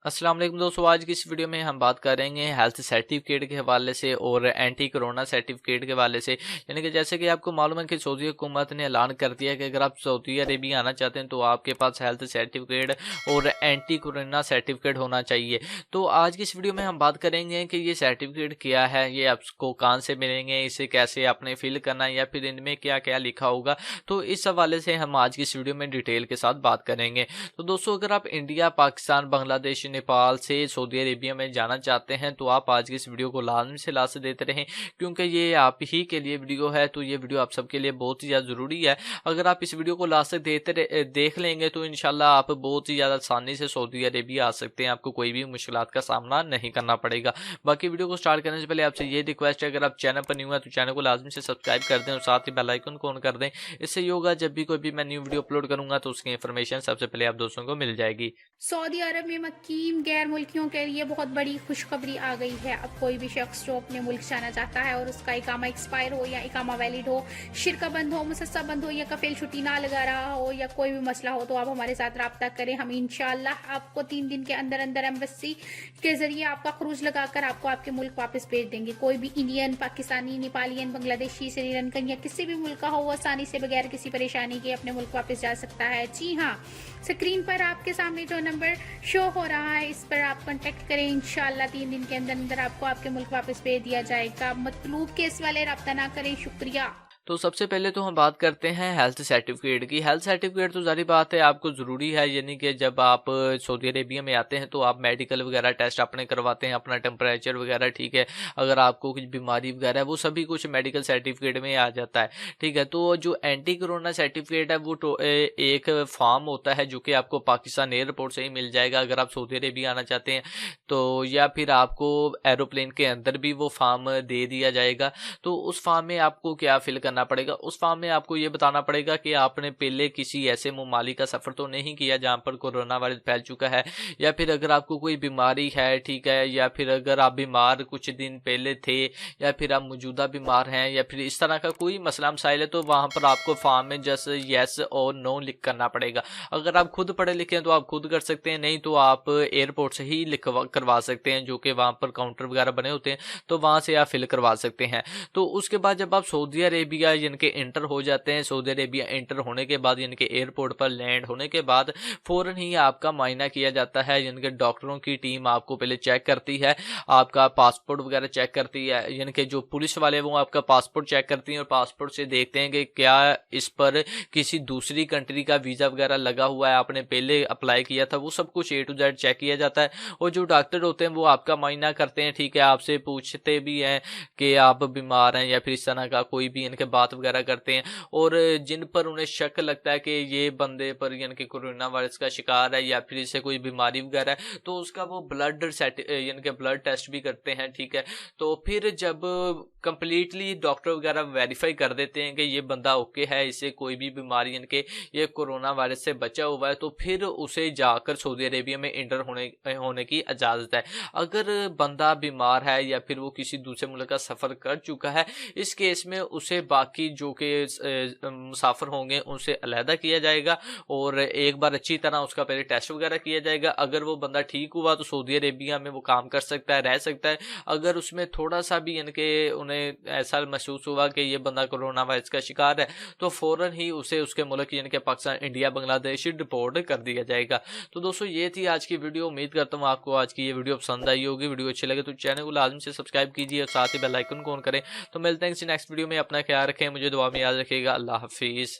अस्सलाम वालेकुम दोस्तों, आज की इस वीडियो में हम बात करेंगे हेल्थ सर्टिफिकेट के हवाले से और एंटी कोरोना सर्टिफिकेट के हवाले से। यानी कि जैसे कि आपको मालूम है कि सऊदी हुकूमत ने ऐलान कर दिया है कि अगर आप सऊदी अरेबिया आना चाहते हैं तो आपके पास हेल्थ सर्टिफिकेट और एंटी कोरोना सर्टिफिकेट होना चाहिए। तो आज की इस वीडियो में हम बात करेंगे कि ये सर्टिफिकेट क्या है, ये आपको कहाँ से मिलेंगे, इसे कैसे आपने फिल करना है या फिर इनमें क्या क्या लिखा होगा। तो इस हवाले से हम आज की इस वीडियो में डिटेल के साथ बात करेंगे। तो दोस्तों, अगर आप इंडिया, पाकिस्तान, बांग्लादेश, नेपाल से सऊदी अरेबिया में जाना चाहते हैं तो आप आज की इस वीडियो को लाजमी से लास्ट देते रहें, क्योंकि ये आप ही के लिए वीडियो है। तो ये वीडियो आप सबके लिए बहुत ही ज़्यादा ज़रूरी है। अगर आप इस वीडियो को लास्ट तक देख लेंगे तो इंशाल्लाह आप बहुत ही ज़्यादा आसानी से सऊदी अरेबिया आ सकते हैं, आपको कोई भी मुश्किलात का सामना नहीं करना पड़ेगा। बाकी वीडियो को स्टार्ट करने से पहले आपसे ये रिक्वेस्ट है, अगर आप चैनल पर न्यू है तो चैनल को लाजमी से सब्सक्राइब कर दें और साथ ही बेल आइकन को ऑन कर दें। इससे ये होगा जब भी कोई भी मैं न्यू वीडियो अपलोड करूंगा तो उसकी इन्फॉर्मेशन सबसे पहले आप दोस्तों को मिल जाएगी। सऊदी अरब में मुकीम गैर मुल्कियों के लिए बहुत बड़ी खुशखबरी आ गई है। अब कोई भी शख्स जो अपने मुल्क जाना चाहता है और उसका इकामा एक्सपायर हो या इकामा वैलिड हो, शिरका बंद हो, मुसस्सा बंद हो या कफिल छुट्टी ना लगा रहा हो या कोई भी मसला हो, तो आप हमारे साथ रब्ता करें। हम इंशाल्लाह आपको 3 दिन के अंदर अंदर एम्बेसी के जरिए आपका खरूज लगाकर आपको आपके मुल्क वापस भेज देंगे। कोई भी इंडियन, पाकिस्तानी, नेपालियन, बांग्लादेशी, श्रीलंकन या किसी भी मुल्क का हो, वो आसानी से बगैर किसी परेशानी के अपने मुल्क वापस जा सकता है। जी हाँ, स्क्रीन पर आपके सामने जो नंबर शो हो रहा है इस पर आप कांटेक्ट करें। इंशाल्लाह 3 दिन के अंदर अंदर आपको आपके मुल्क वापस भेज दिया जाएगा। मतलूब केस वाले रब्ता ना करें। शुक्रिया। तो सबसे पहले तो हम बात करते हैं हेल्थ सर्टिफिकेट की। हेल्थ सर्टिफिकेट तो ज़ाहिर बात है आपको ज़रूरी है, यानी कि जब आप सऊदी अरेबिया में आते हैं तो आप मेडिकल वगैरह टेस्ट अपने करवाते हैं, अपना टेम्परेचर वगैरह, ठीक है। अगर आपको कुछ बीमारी वगैरह है वो सभी कुछ मेडिकल सर्टिफिकेट में आ जाता है, ठीक है। तो जो एंटी कोरोना सर्टिफिकेट है वो एक फॉर्म होता है जो कि आपको पाकिस्तान एयरपोर्ट से ही मिल जाएगा अगर आप सऊदी अरेबिया आना चाहते हैं तो, या फिर आपको एरोप्लेन के अंदर भी वो फॉर्म दे दिया जाएगा। तो उस फॉर्म में आपको क्या फिल करना पड़ेगा, उस फॉर्म में आपको ये बताना पड़ेगा कि आपने पहले किसी ऐसे ममालिक का सफर तो नहीं किया जहां पर कोरोना वायरस फैल चुका है, या फिर अगर आपको कोई बीमारी है, ठीक है, या फिर अगर आप बीमार कुछ दिन पहले थे, या फिर आप मौजूदा बीमार हैं, या फिर इस तरह का कोई मसला मसाइल है, तो वहां पर आपको फॉर्म में जस्ट यस और नो लिख करना पड़ेगा। अगर आप खुद पढ़े लिखे हैं तो आप खुद कर सकते हैं, नहीं तो आप एयरपोर्ट से ही करवा सकते हैं, जो कि वहां पर काउंटर वगैरह बने होते हैं, तो वहां से आप फिल करवा सकते हैं। तो उसके बाद जब आप सऊदी अरेबिया इनके इंटर हो जाते हैं, सऊदी अरेबिया इंटर होने के बाद इनके एयरपोर्ट पर लैंड होने के बाद फौरन ही आपका मायना किया जाता है। इनके डॉक्टरों की टीम आपको पहले चेक करती है, आपका पासपोर्ट वगैरह चेक करती है। इनके जो पुलिस वाले वो आपका पासपोर्ट चेक करती हैं और पासपोर्ट से देखते हैं कि क्या इस पर किसी दूसरी कंट्री का वीजा वगैरह लगा हुआ है, आपने पहले अप्लाई किया था, वो सब कुछ A to Z चेक किया जाता है। और जो डॉक्टर होते हैं वो आपका मायना करते हैं, ठीक है, आपसे पूछते भी हैं कि आप बीमार हैं या फिर इस तरह का कोई भी इनके बात वगैरह करते हैं। और जिन पर उन्हें शक लगता है कि ये बंदे पर यानी कि कोरोना वायरस का शिकार है या फिर इसे कोई बीमारी वगैरह है, तो उसका वो ब्लड सेट यानी कि ब्लड टेस्ट भी करते हैं, ठीक है। तो फिर जब कंप्लीटली डॉक्टर वगैरह वेरीफाई कर देते हैं कि ये बंदा ओके है, इसे कोई भी बीमारी यानी कि ये कोरोना वायरस से बचा हुआ है, तो फिर उसे जाकर सऊदी अरेबिया में इंटर होने की इजाज़त है। अगर बंदा बीमार है या फिर वो किसी दूसरे मुल्क का सफ़र कर चुका है, इस केस में उसे बाकी जो कि मुसाफिर होंगे उनसे अलहदा किया जाएगा और एक बार अच्छी तरह उसका पहले टेस्ट वगैरह किया जाएगा। अगर वो बंदा ठीक हुआ तो सऊदी अरेबिया में वो काम कर सकता है, रह सकता है। अगर उसमें थोड़ा सा भी इनके उन्हें ऐसा महसूस हुआ कि ये बंदा कोरोना वायरस का शिकार है, तो फ़ौरन ही उसे उसके मुल्क यानी कि पाकिस्तान, इंडिया, बांग्लादेश डिपोर्ट कर दिया जाएगा। तो दोस्तों, ये थी आज की वीडियो। उम्मीद करता हूँ आपको आज की ये वीडियो पसंद आई होगी। वीडियो अच्छी लगे तो चैनल को लाजमी से सब्सक्राइब कीजिए और साथ ही बेल आइकन को ऑन करें। तो मिलते हैं किसी नेक्स्ट वीडियो में। अपना ख्याल रखें, मुझे दुआ में याद रखिएगा। अल्लाह हाफिज़।